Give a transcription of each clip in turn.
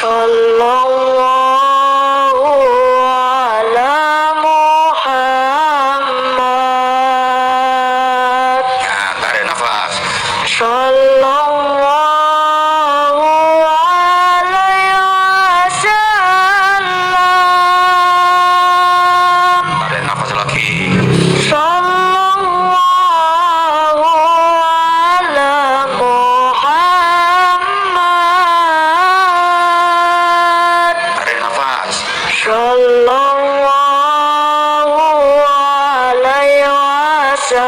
Sallallahu ala Muhammad. Nah, tarik nafas. Sallallahu alaihi wasallam. Tarik nafas lagi. Sallallahu ala Muhammad. Tarik nafas. Sallallahu alaihi wasallam.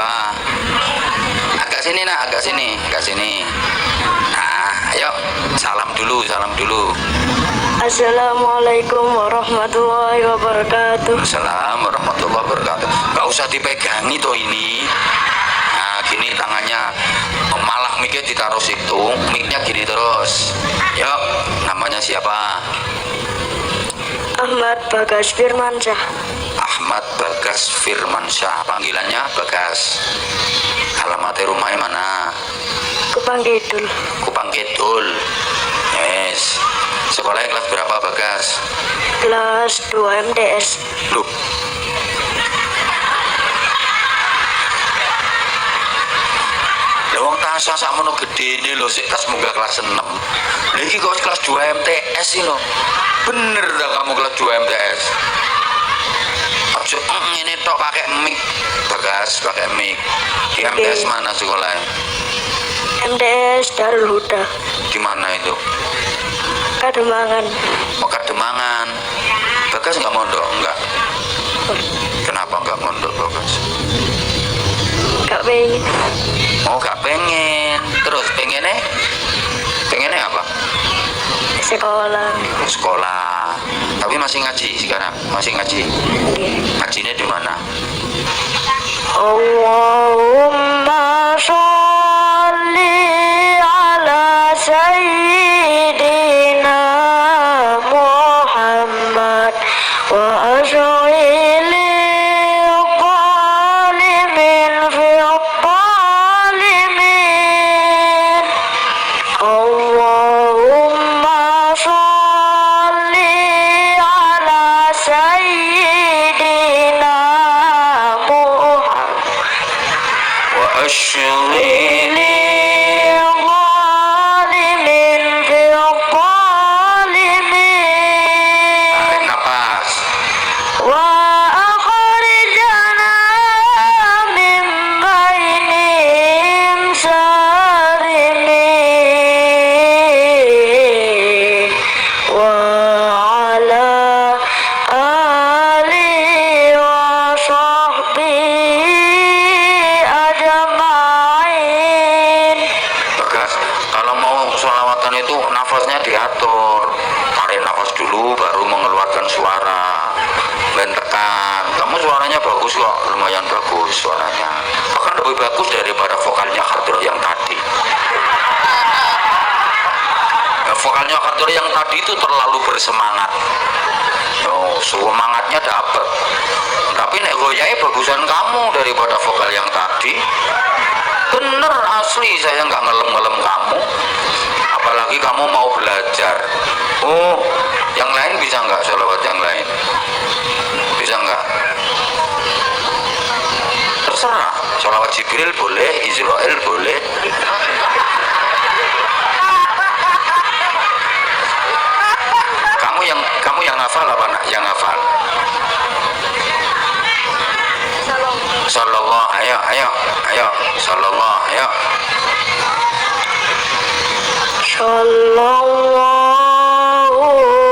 Ah, agak sini nak, agak sini, agak sini. Nah, ayo salam dulu, salam dulu. Assalamualaikum warahmatullahi wabarakatuh. Assalamualaikum warahmatullahi wabarakatuh. Gak usah dipegangi toh ini. Nah, gini tangannya. Malah miknya ditaruh situ, miknya gini terus. Yuk, namanya siapa? Ahmad Bagas Firmansyah. Ahmad Bagas Firmansyah. Panggilannya Bagas. Alamatnya rumahnya mana? Kupang Kidul. Kupang Kidul. Yes. Sekolahnya kelas berapa Bagas? Kelas 2 MTS. Loh. Wong tasah sakmono gedene lho sik tas munggah kelas 6. Lha iki kok kelas 2 MTS sih lho. Bener dah kamu kelas 2 MTS. Aja ngene tok pakai mic. Bagas pakai mic. Di MTS mana sekolahnya? MTS Darul Huda. Di mana itu? Kademangan. Oh, Kademangan. Bagas enggak mondok? Enggak. Kenapa enggak mondok Bagas? Gak pengen. Oh, gak pengen. Terus pengennya? Pengennya apa? Sekolah. Sekolah. Tapi masih ngaji sekarang? Masih ngaji? Ngajinya di mana? Allahumma sholli ala sayyidina Muhammad wa ashghili qalimin fi qalimin. Allahumma sholli ala sayyidina Muhammad Wa ashghili ظالم في الظالمين tarik napas. وأخرجنا من بينهم سالمين وعلى آله وصحبه أجمعين. Bagas, kalau mau sholawatan itu nafasnya diatur. Tarik nafas dulu baru mengeluarkan suara. Bentekan. Kamu suaranya bagus kok, lumayan bagus suaranya. Bahkan lebih bagus daripada vokalnya Khardur yang tadi. Vokalnya Khardur yang tadi itu terlalu bersemangat. Oh, semangatnya dapet. Tapi nek goyai bagusan kamu daripada vokal yang tadi. Bener asli, saya nggak ngelem-ngelem kamu. Apalagi kamu mau belajar. Oh, yang lain bisa nggak sholawat yang lain? Bisa nggak? Terserah. Sholawat Jibril boleh, Israel boleh. Kamu yang hafal apa nak? Yang hafal. Sallallahu, ayo, ayo, ayo, sallallahu, ayo. Sallallahu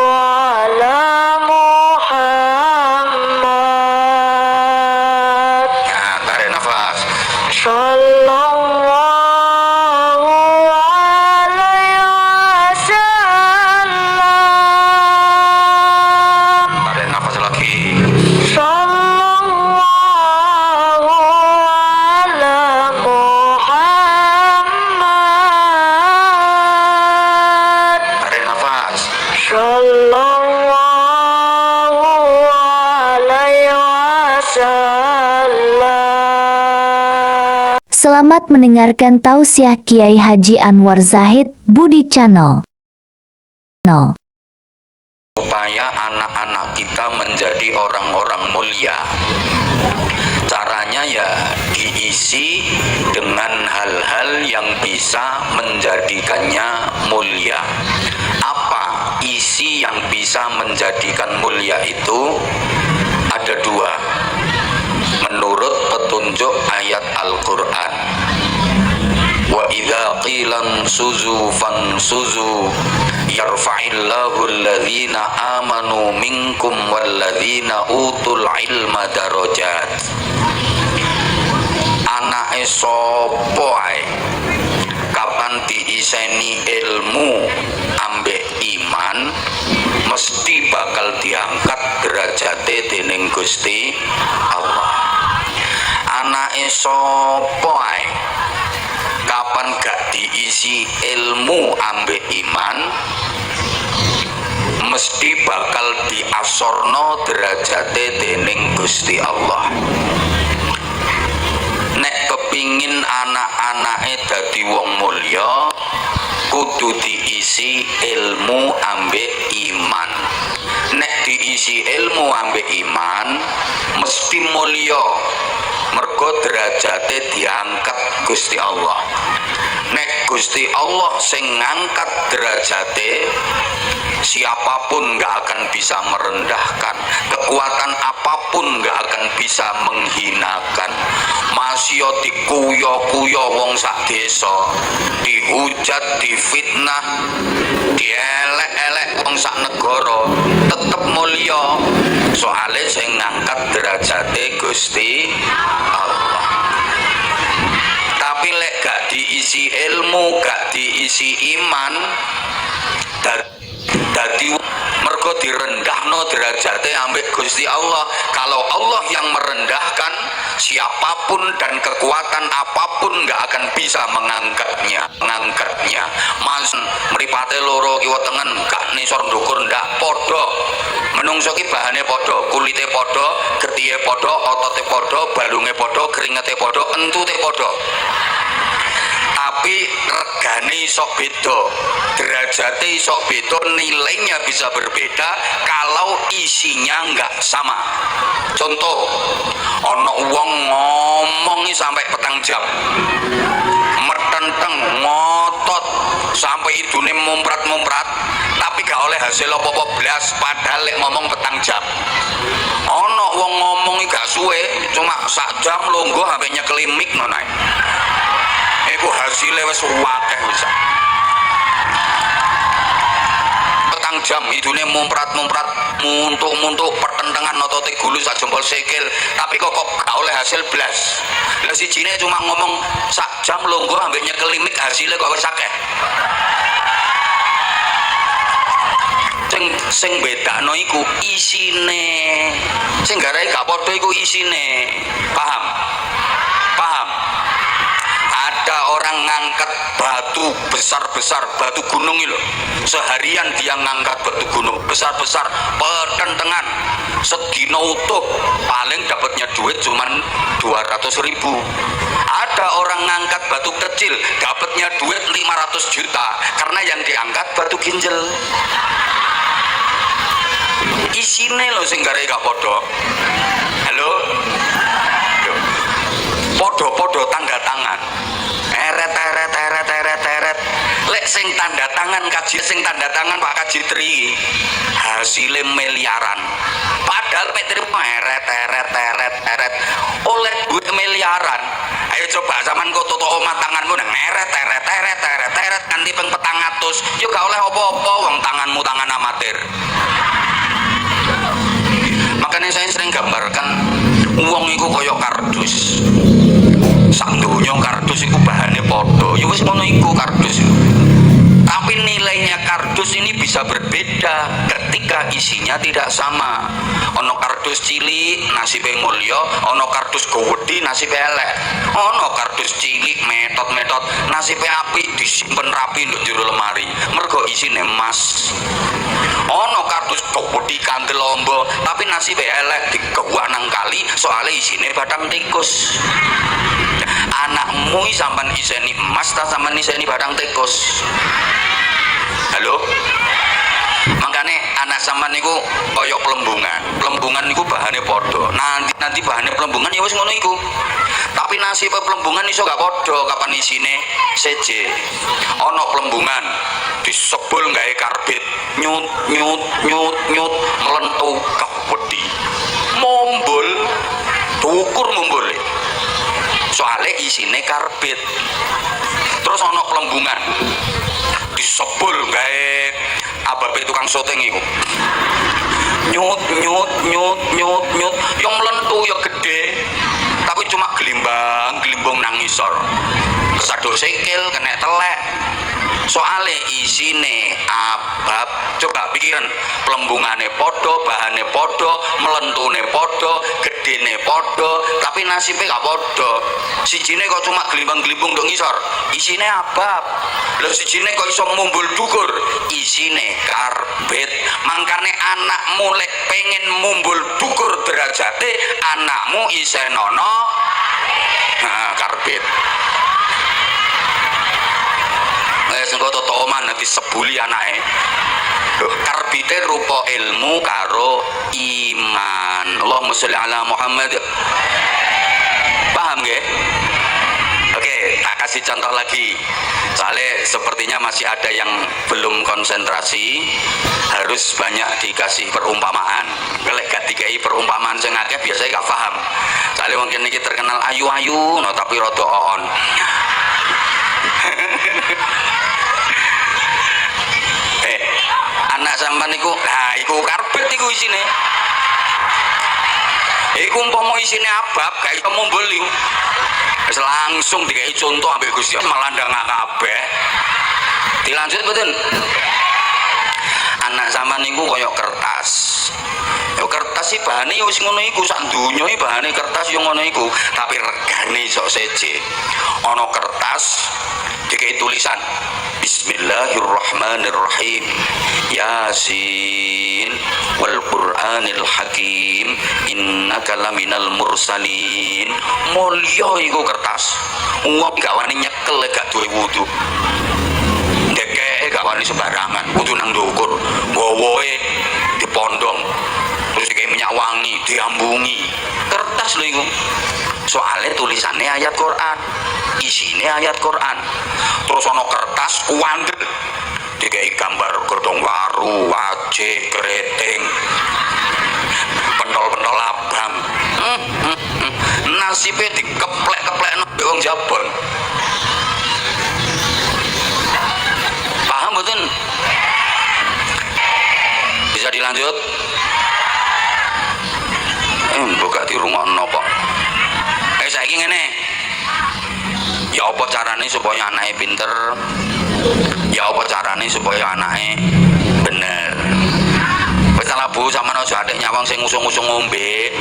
ala Muhammad. Nah, tarik nafas. Sallallahu alaihi wasallam. Tarik nafas lagi. Sallallahu ala Muhammad. Selamat mendengarkan tausiah Kiai Haji Anwar Zahid Budi Channel. Supaya anak-anak kita menjadi orang-orang mulia. Caranya ya diisi dengan hal-hal yang bisa menjadikannya mulia. Apa isi yang bisa menjadikan mulia itu? Ada dua menurut petunjuk ayat Al-Quran. Wa idza qila suzu fansuzu yarfa'illahu alladhina amanu minkum walladhina utul ilma darajat. Anake sapa ae kapan diiseni ilmu ambek iman mesti bakal diangkat derajate dening Gusti Allah. Anake sapa ae kapan gak diisi ilmu ambek iman mesti bakal diasorno derajate dening Gusti Allah. Nek kepingin anak-anake dadi wong mulya kudu diisi ilmu ambek iman. Nek diisi ilmu ambek iman mesti mulya, mergo derajate diangkat Gusti Allah. Nek Gusti Allah sing ngangkat derajate, siapapun gak akan bisa merendahkan, kekuatan apapun gak akan bisa menghinakan. Masih dikuyo-kuyo wong sak desa, dihujat, difitnah, dielek-elek wong sak negara, tetep mulya. Soale sing ngangkat derajate Gusti Allah. Tapi lek gak diisi ilmu, gak diisi iman, dadi mergo direndahno derajate ambek Gusti Allah. Kalau Allah yang merendahkan, siapapun dan kekuatan apapun gak akan bisa mengangkatnya. Mas mripate loro kiwa tengen gak nisor ndukur ndak padha. Menungso ki bahane padha, kulite padha, getihe padha, otote padha, balunge padha, keringete padha, entute padha. Tapi regane sok beda, derajate sok beda, nilainya bisa berbeda kalau isinya nggak sama. Contoh, ono wong ngomongi sampai petang jam, metenteng ngotot sampai idune mumprat-mumprat, tapi gak oleh hasil apa-apa blas, padahal lek ngomong petang jam. Ono wong ngomongi gak suwe, cuma sak jam longgo sampai nyekeli mik ngono ae. Iku hasilnya wis wakeh wis. Petang jam idune mumprat-mumprat, muntuk-muntuk, pertentangan otote gulu sak jempol sikil, tapi kok gak oleh hasil blas. Lah sijine cuma ngomong sak jam longgo ambek nyekel mik, hasilnya kok wis akeh. Sing bedakno iku isine. Sing garai gak padha iku isine. Paham? Ada orang ngangkat batu besar-besar, batu gunung itu seharian dia ngangkat batu gunung besar-besar, pertentangan sedina utuh paling dapatnya duit cuman 200.000. Ada orang ngangkat batu kecil dapatnya duit 500 juta karena yang diangkat batu ginjal. Isine lho sing gare gak padha. Halo? Podo-podo tanda tangan. Eret. Lek sing tanda tangan Pak Kaji Tri hasilnya miliaran. Padahal terima eret. Oleh duit miliaran. Ayo coba zaman kok toto omah tanganmu nang eret nganti ping 400. Yo gak oleh apa-apa wong tanganmu tangan amatir. Makanya saya sering gambarkan uang itu kaya kardus. Sak donya kardus iku bahane padha. Ya wis ngono iku kardus. Tapi nilainya kardus ini bisa berbeda ketika isinya tidak sama. Ono kardus cilik nasibe mulya, ono kardus gowedi nasibe elek. Ono kardus cilik metot-metot nasibe apik disimpen rapi nduk jero lemari. Mergo isine emas. Ono kardus gowedi kandel lomba, tapi nasibe elek digawa nang kali soalnya isine batang tikus. Anakmu sampean iseni emas ta sampean iseni barang tikus? Halo? Makanya anak sampean niku kaya pelembungan niku bahane padha. Nanti bahane pelembungan ya wis ngono iku. Tapi nasib pelembungan iso gak padha kapan isine seje. Ana pelembungan disebul gawe karbit, nyut nyut nyut nyut melentu kepedi. Mumbul tukur mumbule. Soale isine karbit. Terus ana pelembungan disebul gawe ababe tukang syuting iku. Nyut nyut nyut nyut nyut yang melentu ya gede tapi cuma gelimbang nang ngisor. Kesaduk sikil kena telek. Soale isine abab, coba pikiran, pelembungane padha, bahane padha, melentune padha, gedene padha, tapi nasibnya gak padha. Sijine kok cuma gelimbang-gelimbung ndok ngisor, isine abab. Lha sijine kok iso mumbul dukur, isine karbit. Mangkane anakmu lek pengen mumbul dukur derajate, anakmu isenono karbit. Sengko totoman nanti sebuli anake. Karbite rupa ilmu karo iman. Allahumma sholli ala Muhammad. Paham nggih? Oke, tak kasih contoh lagi. Soalnya sepertinya masih ada yang belum konsentrasi, harus banyak dikasih perumpamaan. Kalau gak dikai perumpamaan sing akeh biasanya gak paham. Soalnya mungkin ini terkenal ayu-ayu, no, tapi rada on. Anak sampean niku, nah iku karbit iku isine. Iku umpama isine abab, gak iso mumbul iku. Wis langsung dikai contoh ambek Gusti malah ndangak kabeh. Dilanjut mboten? Anak sampean niku kaya kertas. Ya kertas sih bahane ya wis ngono iku, sak donya iki bahane kertas yo ngono iku, tapi regane sok seje. Ana kertas dikai tulisan Bismillahirrahmanirrahim. Yasin wal Qur'anil Hakim innaka laminal mursalin. Mulya iku kertas. Wong gak wani nyekel gak duwe wudu. Ndekeke gak wani sembarangan, kudu nang ndukur. Gowoe dipondong. Terus kayak minyak wangi diambungi. Kertas lho iku. Soalnya tulisannya ayat Quran, isinya ayat Quran. Terus ono kertas kuandel dikai gambar godhong waru, wajik, keriting, pentol-pentol abang. Nasibnya dikeplek-keplek nang wong Jabon. Paham betul? Bisa dilanjut? Buka di rumah nopo. Saiki ngene. Ya apa carane supaya anake pinter? Ya apa carane supaya anake bener? Wis salah Bu, sampean aja atik nyawang sing ngusung-ngusung ngombe.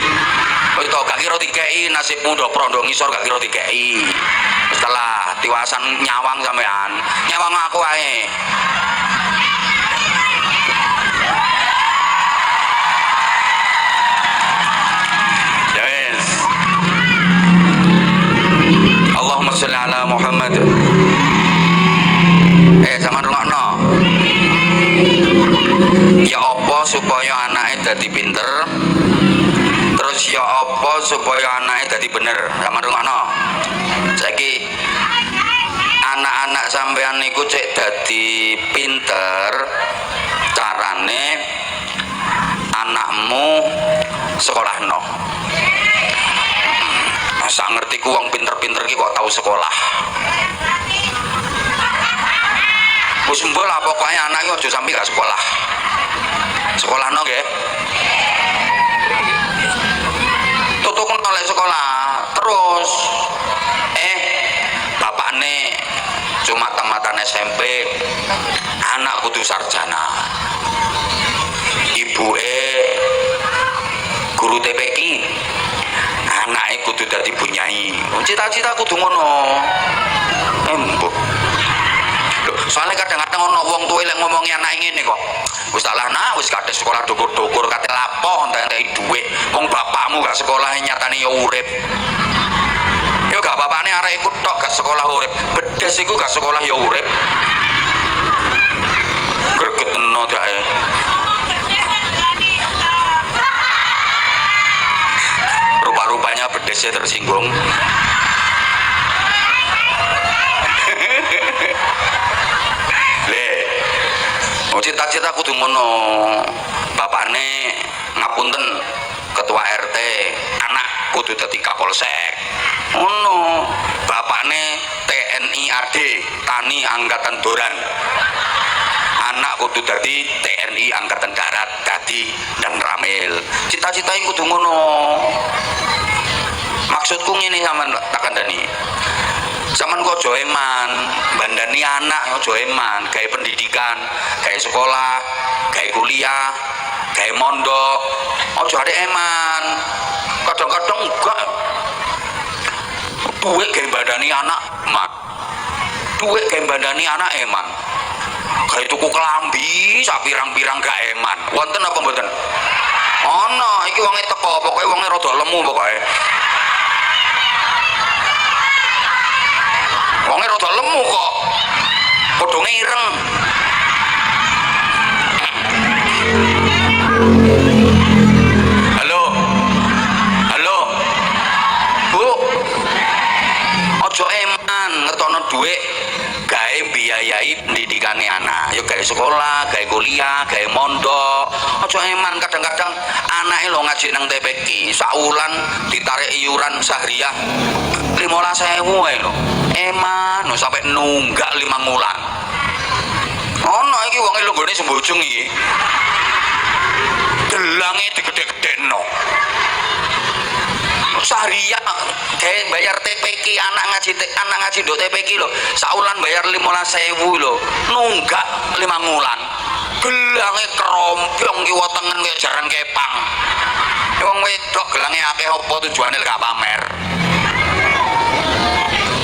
Wis to gak kira dikeki nasibmu ndok prondo ngisor gak kira dikeki. Setelah tiwasan nyawang sampean, nyawang aku ae. Allahumma sholli ala Muhammad. Sama rungokno. Ya apa supaya anake dadi pinter? Terus ya apa supaya anake dadi bener? Sama rungokno. Saiki anak-anak sampean niku cek dadi pinter, carane anakmu sekolahno. Masa ngerti ku wong pinter-pinter ki kok tahu sekolah. Wis mbok lah pokoke anak iki aja sampe gak sekolah. Sekolahno nggih. Tutukno oleh sekolah. Terus bapakne cuma tamatan SMP, anak kudu sarjana. Ibuke guru TPQ. Anake kudu dadi bunyai. Cita-cita kudu ngono. Embuk. Soalnya kadang-kadang ono wong tuwa lek ngomongi anake ngene kok. Wis salah nak, wis kadhe sekolah dukur-dukur kate lapo entek-entek dhuwit. Wong bapakmu gak sekolah nyatane ya urip. Ya gak bapakne arek iku tok gak sekolah urip. Bedes iku gak sekolah ya urip. Gregetno dae. Rupa-rupanya bedesnya tersinggung. Cita-cita kudu ngono. Bapakne ngapunten ketua RT, anak kudu dadi Kapolsek. Ngono. Bapakne TNI AD, Tani Angkatan Doran. Anak kudu dadi TNI Angkatan Darat, dadi dan Ramil. Cita-cita kudu ngono. Maksudku ngene sampean tak kandhani. Zaman kok aja eman, bandani anak aja eman, gawe pendidikan, gawe sekolah, gawe kuliah, gawe mondok, aja arek eman. Kadang-kadang enggak. Duit gawe bandani anak eman. Duit gawe bandani anak eman. Gawe tuku kelambi sak pirang-pirang gak eman. Wonten apa mboten? Ana, iki wonge teko, pokoke wonge rada lemu pokoke. Wonge rada lemu kok. Padha ireng. Halo. Halo. Bu. Aja eman ngetokno dhuwit gawe biayai pendidikane anak. Ya gawe sekolah, gawe kuliah, gawe mondok. Aja eman kadang-kadang anake lho ngaji nang TPQ, saulan ditarik iuran sahriyah 15.000 ae lho. Eman no, sampai nunggak 5 wulan. Ono iki wong lunggone sembojong iki. Delange digedhe-gedheno. Sahriyah kayak bayar TPQ anak ngaji ndok TPQ lho. Saulan bayar 15.000 lho. Nunggak 5 wulan. Gelange kerompong kiwa tengen kaya jaran kepang. Wong wedok gelange akeh apa tujuane gak pamer.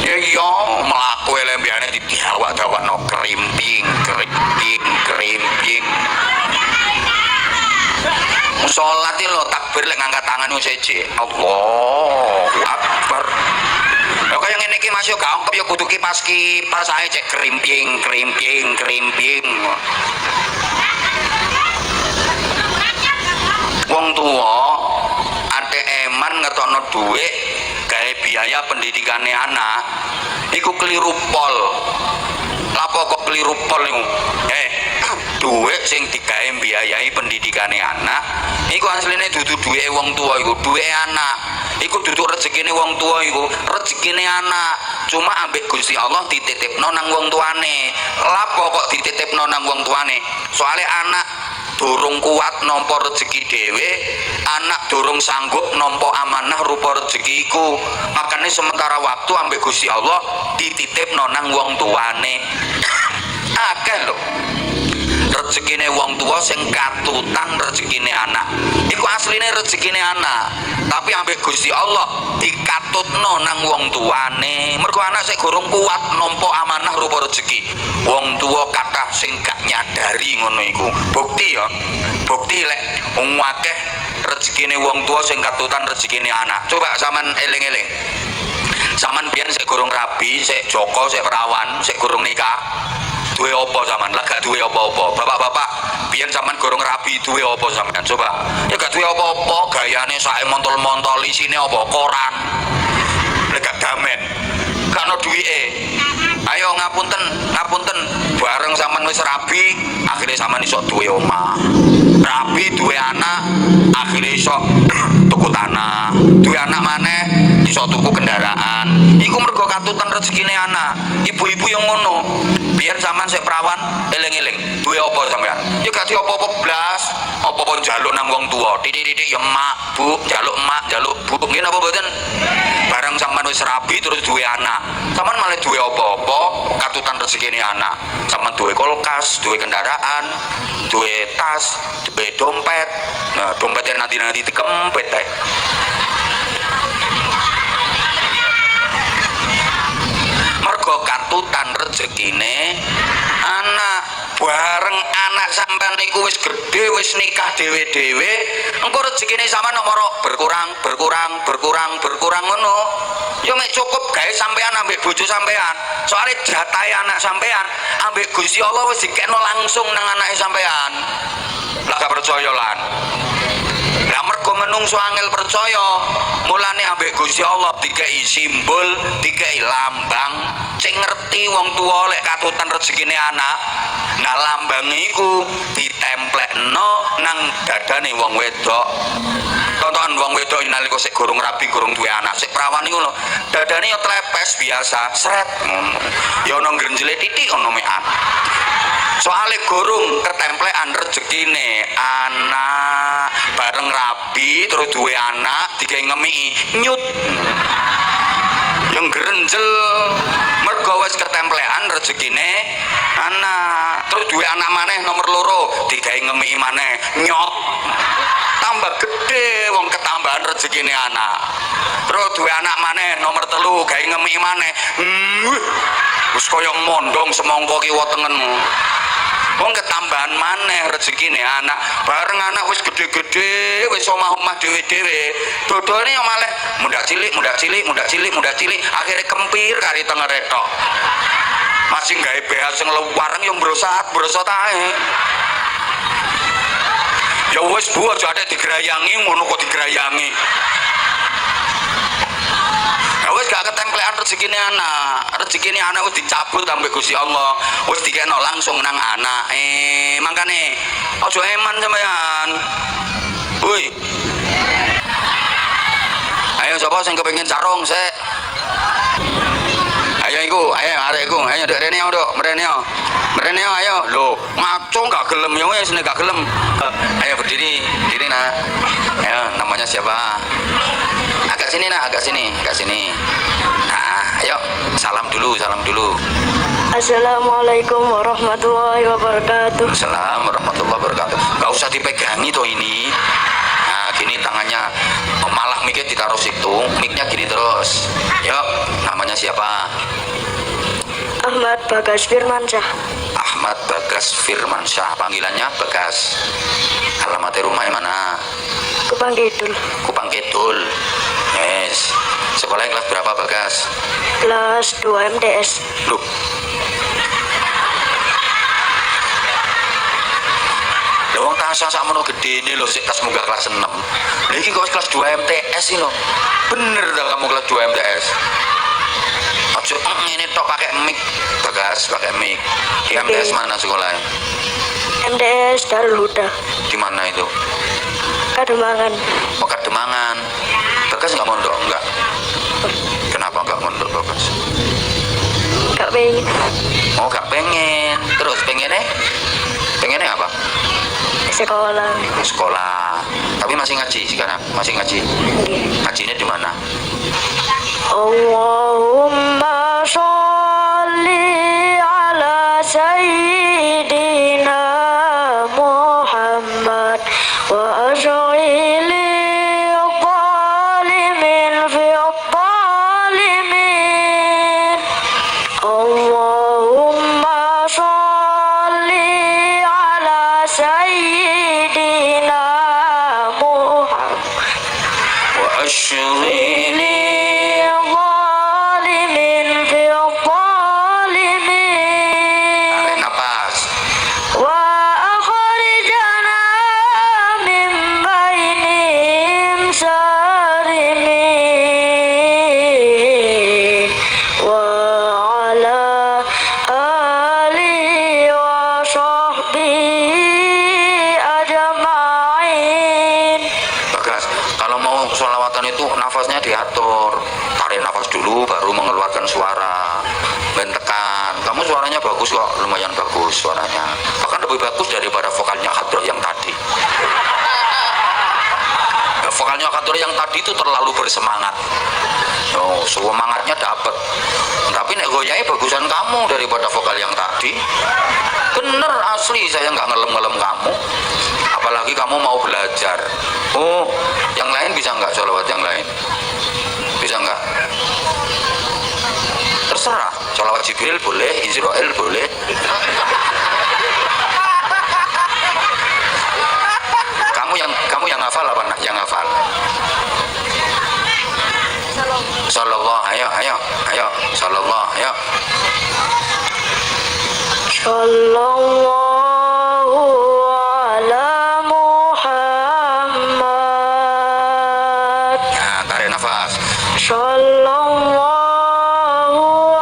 Iya melaku lembiane didiawak-dawakno krimping. Sholat itu lo takbir lek ngangkat tangan wis siji. Allahu Akbar. Lah kaya ngene iki Mas yo gak angkep yo kudu kipas ae cek krimping. Wong tuwa ate eman ngetokno dhuwit gawe biaya pendidikane anak iku keliru pol. Lapo kok keliru pol niku? Dhuwit sing digawe biayai pendidikane anak iku asline dudu duwike wong tuwa iku, duwike anak. Iku dudu rezekine wong tuwa iku, rezekine anak. Cuma ambek Gusti Allah dititipno nang wong tuane. Lapo kok dititipno nang wong tuane? Soale anak durung kuat nampa rezeki dhewe, anak durung sanggup nampa amanah rupa rezeki iku. Makane sementara waktu ambek Gusti Allah dititipno nang wong tuane. Akeh lho rezekine wong tua sing katutan rezekine anak. Iku asline rezekine anak, tapi ambek Gusti Allah dikatutno nang wong tuane. Mergo anak sik gorong kuat nampa amanah rupa rezeki. Wong tua kathah sing gak nyadari ngono iku. Bukti ya. Bukti lek wong akeh rezekine wong tua sing katutan rezekine anak. Coba sampean eling-eling. Sampean biyen sik gorong rabi, sik Joko, sik perawan, sik gorong nikah. Duwe apa sampean? Lah gak duwe apa-apa. Bapak-bapak, biyen sampean gorong rabi duwe apa sampean? Coba. Ya gak duwe apa-apa, gayane sae montol-montol, isine apa? Koran. Lah gak damen. Gak ono duwike. Ayo ngapunten, bareng sampean wis rabi, akhirnya sampean iso duwe omah. Rabi duwe anak, akhirnya iso tuku tanah. Duwe anak maneh iso tuku kendaraan. Iku mergo katutan rezekine anak. Ibu-ibu yang ngono. Biar sampean sik perawan eling-eling. Duwe apa sampean? Ya gak duwe apa-apa blas. Apa-apa njaluk nang wong tuwa. Titik-titik ya mak, bu, njaluk mak, njaluk bu. Nggih napa mboten? Bareng sampean wis rabi terus duwe anak. Sampean malah duwe apa-apa, katutan rezekine anak. Sampean duwe kulkas, duwe kendaraan, duwe tas, duwe dompet. Nah, dompetnya nanti dikempet ae. Mergo katutan rezekine anak. bareng anak sampean niku wis gedhe wis nikah dhewe-dhewe engko rezekine sampean nomor berkurang ngono ya mek cukup gawe sampean ambek bojo sampean soalnya jatahe anak sampean ambek Gusti Allah wis dikekno langsung nang anake sampean lah gak percaya lan lah mergo menungso angel percaya mulane ambek Gusti Allah dikei simbol dikei lambang sing ngerti wong tuwa lek katutan rezekine anak nah lambang iku ditemplekno nang dadane wong wedok tonton wong wedok nalika sik gorong rabi gorong duwe anak sik prawan iku lho dadane ya trepes biasa sret ya ono ngrenjele titik ono mekan soalnya gorong ketemplekan rezekine anak bareng rabi terus duwe anak digawe ngemiki nyut yang gerenjel mergo wis ketemplekan rezekine anak terus duwe anak maneh nomor loro digawe ngemiki maneh nyot tambah gede wong ketambahan rezekine anak terus duwe anak maneh nomor telu gawe ngemiki maneh wis kaya mondong semongko kiwa tengenmu wong ketambahan maneh rezekine anak bareng anak wis gede-gede wis omah-omah dhewe-dhewe dodone yo malah mundak cilik akhirnya kempir kari tengah retok masih gawe BH sing lewareng yo brosot ae ya wis bu aja ada digerayangi ngono kok digerayangi ya wis gak ketemplekan rezekine anak wis dicabut ambek Gusti Allah wis dikeno langsung nang anak makane aja eman sampean woi ayo sapa sing kepengin sarung sik ayo arek iku ayo ndek rene nduk mrene ayo lho ngaco gak gelem ya wis nek gak gelem ayo berdiri nak ayo namanya siapa agak sini nah ayo salam dulu Assalamualaikum warahmatullahi wabarakatuh. Assalamualaikum warahmatullahi wabarakatuh. Gak usah dipegangi toh ini. Nah gini tangannya malah miknya ditaruh situ, miknya gini terus. Yuk, namanya siapa? Ahmad Bagas Firmansyah. Ahmad Bagas Firmansyah, panggilannya Bagas. Alamatnya rumahnya mana? Kupang Kidul. Yes. Sekolahnya kelas berapa Bagas? Kelas 2 MTS. Loh. Wong tasah sakmono gedene lho sik tas munggah kelas 6. Lah iki kok kelas 2 MTS iki lho. Bener ta kamu kelas 2 MTS? Aja ngene tok pakai mic, Bagas, pakai mic. Di MTS mana sekolahnya? MTS Darul Huda. Di mana itu? Kademangan. Oh, Kademangan. Bagas enggak mondok, enggak? Kenapa enggak mondok, Bagas? Gak pengen. Oh, enggak pengen. Terus pengennya apa? Sekolah. Tapi masih ngaji sekarang? Masih ngaji? Ngajinya di mana? Allahumma sholli ala sayyidina Muhammad wa ash'ili zalimin fi zalimin. Allahumma sholli ala sayyidina Muhammad Wa asyghili nafasnya diatur, tarik nafas dulu baru mengeluarkan suara, bentekan. Kamu suaranya bagus kok, lumayan bagus suaranya, bahkan lebih bagus daripada vokalnya Hadroh yang tadi. Vokalnya Hadroh yang tadi itu terlalu bersemangat. Oh, semangatnya dapat, tapi nek goyai bagusan kamu daripada vokal yang tadi. Bener asli, saya nggak ngelem-ngelem kamu. Apalagi kamu mau belajar. Oh, yang lain bisa nggak sholawat yang lain? Bisa nggak? Terserah. Sholawat Jibril boleh, Israel boleh. ayo sallallahu ayo Sallallahu ala Muhammad. nah tarik nafas Sallallahu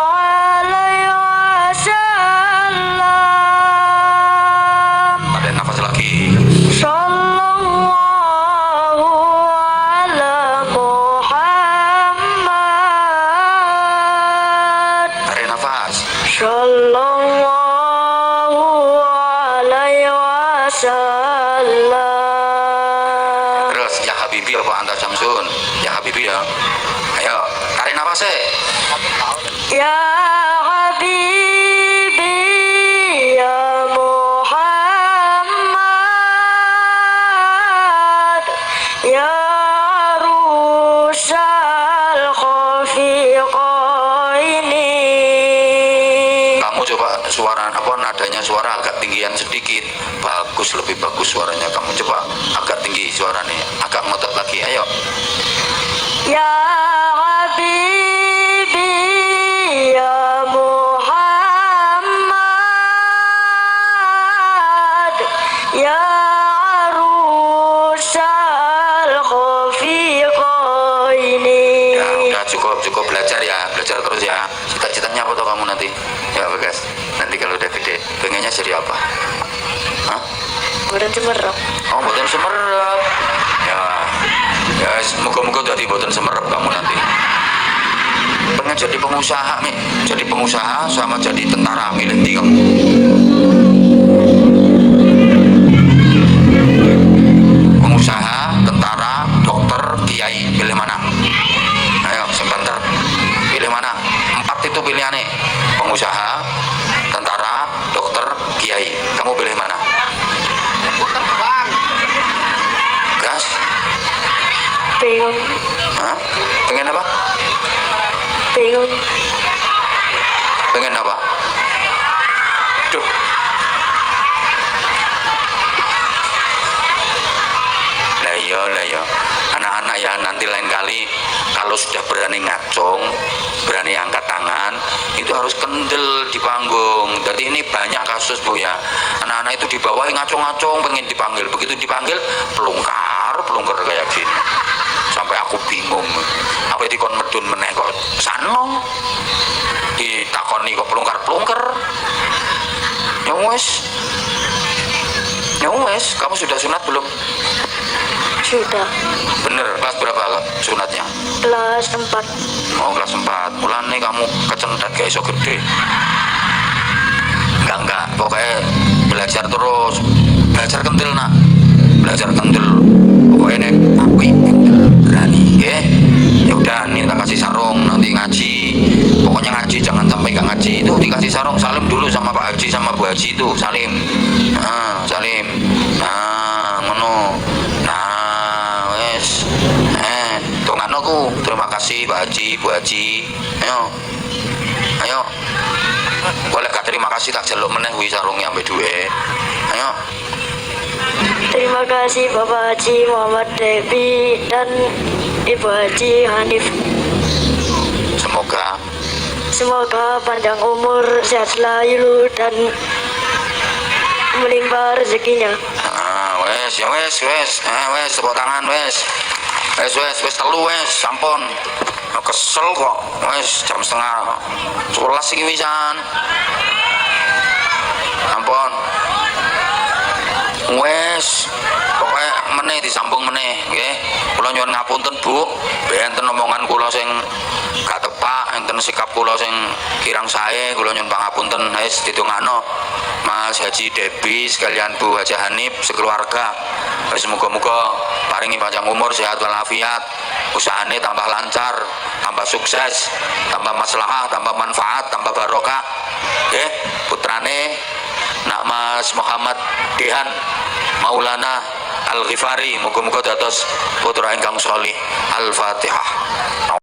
alaihi wasallam. tarik nafas lagi Sallallahu ala Muhammad. tarik nafas Sallallahu alaihi wasallam. terus ya Habibi apa anta Samsun ya Habibi ya ayo tarik nafas Ya Habibi ya Muhammad ya Rusal Khafiqaini. kamu coba suara apa nadanya suara agak tinggian sedikit bagus lebih bagus suaranya kamu coba agak tinggi suaranya agak ngotot lagi ayo Ya Habibi ya Muhammad ya Rusal Khafiqaini. ya udah cukup belajar ya belajar terus ya cita-citanya apa tuh kamu nanti ya Bagas nanti kalau udah gede pengennya jadi apa hah Bukan cemerlang. oh boten semerap ya moga-moga jadi boten semerap kamu nanti pengen jadi pengusaha nih jadi pengusaha sama jadi tentara milih di kamu pengusaha tentara dokter kiai pilih mana ayo sebentar pilih mana 4 itu pilihannya pengusaha tentara dokter kiai kamu pilih mana gas Bingung. hah pengen apa Bingung. pengen apa duh lah ya anak-anak ya nanti lain kali kalau sudah berani ngacung berani angkat tangan itu harus kendel di panggung. Jadi ini banyak kasus Bu ya, anak-anak itu di bawah ngacung-ngacung pengen dipanggil, begitu dipanggil pelungkar kayak gini sampai aku bingung apa itu kon medun meneh kok sanong ditakoni kok pelungkar ya wes kamu sudah sunat belum? Sudah. Bener, kelas berapa sunatnya? Kelas 4. Oh kelas 4, bulan nih kamu kecentet kayak iso gede. Enggak, pokoknya belajar terus, belajar kendel nak, belajar kendel. Pokoknya nih, aku berani, ya. Ya udah, nih tak kasih sarung, nanti ngaji. Pokoknya ngaji, jangan sampai nggak ngaji. Itu dikasih sarung, salim dulu sama Pak Haji sama Bu Haji itu, salim. Nah, salim. Nah, ngono. Nah, wes. Tunganoku, terima kasih Pak Haji, Bu Haji. Ayo. Boleh gak terima kasih tak jeluk meneh kuwi sarungnya ambek duwe. Ayo. Terima kasih Bapak Haji Muhammad Devi dan Ibu Haji Hanif. Semoga panjang umur, sehat selalu dan melimpah rezekinya. Wes, ya wes. Wes, tepuk tangan wes. Wes telu wes, sampun. Kesel kok. Wes jam setengah 11 iki wisan. Ampun. Wes, pokoknya meneh disambung meneh, nggih. Kula nyuwun ngapunten Bu, benten omongan kula sing gak tepak, enten sikap kula sing kirang sae, kula nyuwun pangapunten. Wis ditungakno Mas Haji Debi sekalian Bu Haji Hanif sekeluarga. Wis muga-muga paringi panjang umur, sehat walafiat, usahane tambah lancar, tambah sukses, tambah maslahah, tambah manfaat, tambah barokah. Nggih, putrane Nak Mas Muhammad Dehan Maulana Al-Ghifari, muga-muga dados putra ingkang sholih. Al-Fatihah.